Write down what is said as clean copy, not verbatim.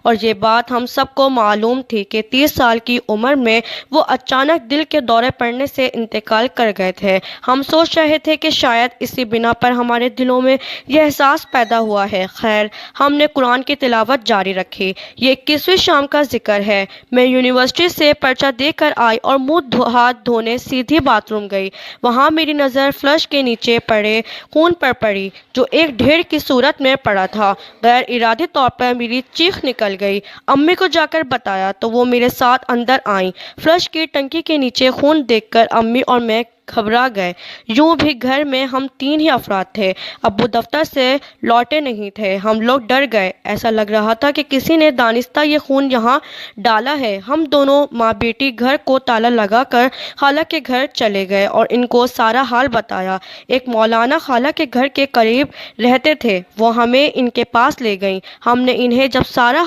اور یہ بات ہم سب کو معلوم تھی کہ 30 سال کی عمر میں وہ اچانک دل کے دورے پڑنے سے انتقال کر گئے تھے۔ ہم سوچ رہے تھے کہ شاید اسی بنا پر ہمارے دلوں میں یہ احساس پیدا ہوا ہے۔ خیر، ہم نے قرآن کی تلاوت جاری رکھی۔ یہ 21ویں شام کا ذکر ہے۔ میں یونیورسٹی سے پرچہ دے کر آئی اور منہ ہاتھ دھونے سیدھی باتھ روم گئی۔ وہاں میری نظر فلش کے نیچے پڑے خون پر پڑی، جو ایک ڈھیر کی صورت میں پڑا تھا۔ غیر ارادی طور پر میری چیخ نکل گئی۔ امی کو جا کر بتایا تو وہ میرے ساتھ اندر آئیں۔ فلش کی ٹنکی کے نیچے خون دیکھ کر امی اور میں گھبرا گئے۔ یوں بھی گھر میں ہم 3 ہی افراد تھے۔ ابو دفتر سے لوٹے نہیں تھے۔ ہم لوگ ڈر گئے۔ ایسا لگ رہا تھا کہ کسی نے دانستہ یہ خون یہاں ڈالا ہے۔ ہم دونوں ماں بیٹی گھر کو تالا لگا کر خالہ کے گھر چلے گئے اور ان کو سارا حال بتایا۔ ایک مولانا خالہ کے گھر کے قریب رہتے تھے، وہ ہمیں ان کے پاس لے گئیں۔ ہم نے انہیں جب سارا